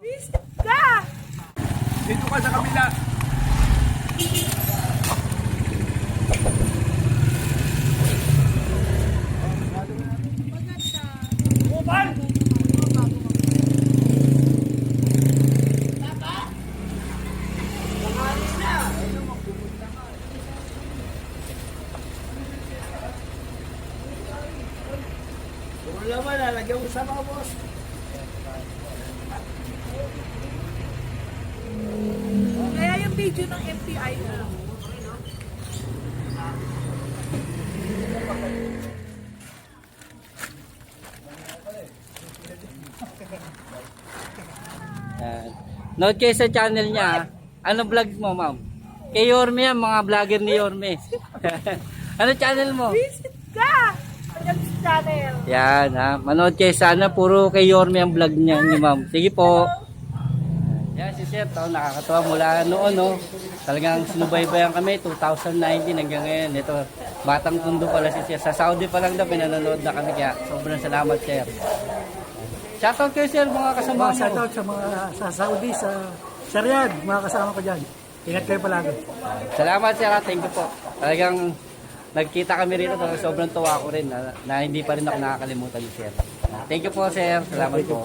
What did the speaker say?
Visit ka! Dito ka sa kabila. Upan! Wala naman, lalagyan mo sa mga boss. Kaya yung video ng MPI na. Yan. Note kayo sa channel niya. Ano vlog mo, ma'am? Kay Yorme yan, mga vlogger ni Yorme. Ano channel mo? Visit ka! Pagkalis channel. Yan, ha. Manood kayo sana. Puro kay Yorme ang vlog niya ni ma'am. Sige po. Yan, si Sir. Nakakatawa mula noon, no? Talagang sinubaybayan kami. 2019 hanggang ngayon. Ito, batang tundo pala si Sir. Sa Saudi pa lang daw, pinanonood na kami. Kaya sobrang salamat, Sir. Shoutout kayo, Sir, mga kasama mo. Shoutout sa mga sa Saudi, sa Riyadh, mga kasama ko dyan. Ingat kayo palagi. Salamat, Sir. Thank you po. Talagang nagkita kami rito. Sobrang tuwa ko rin na hindi pa rin ako nakakalimutan ni Sir. Thank you po, Sir. Salamat po.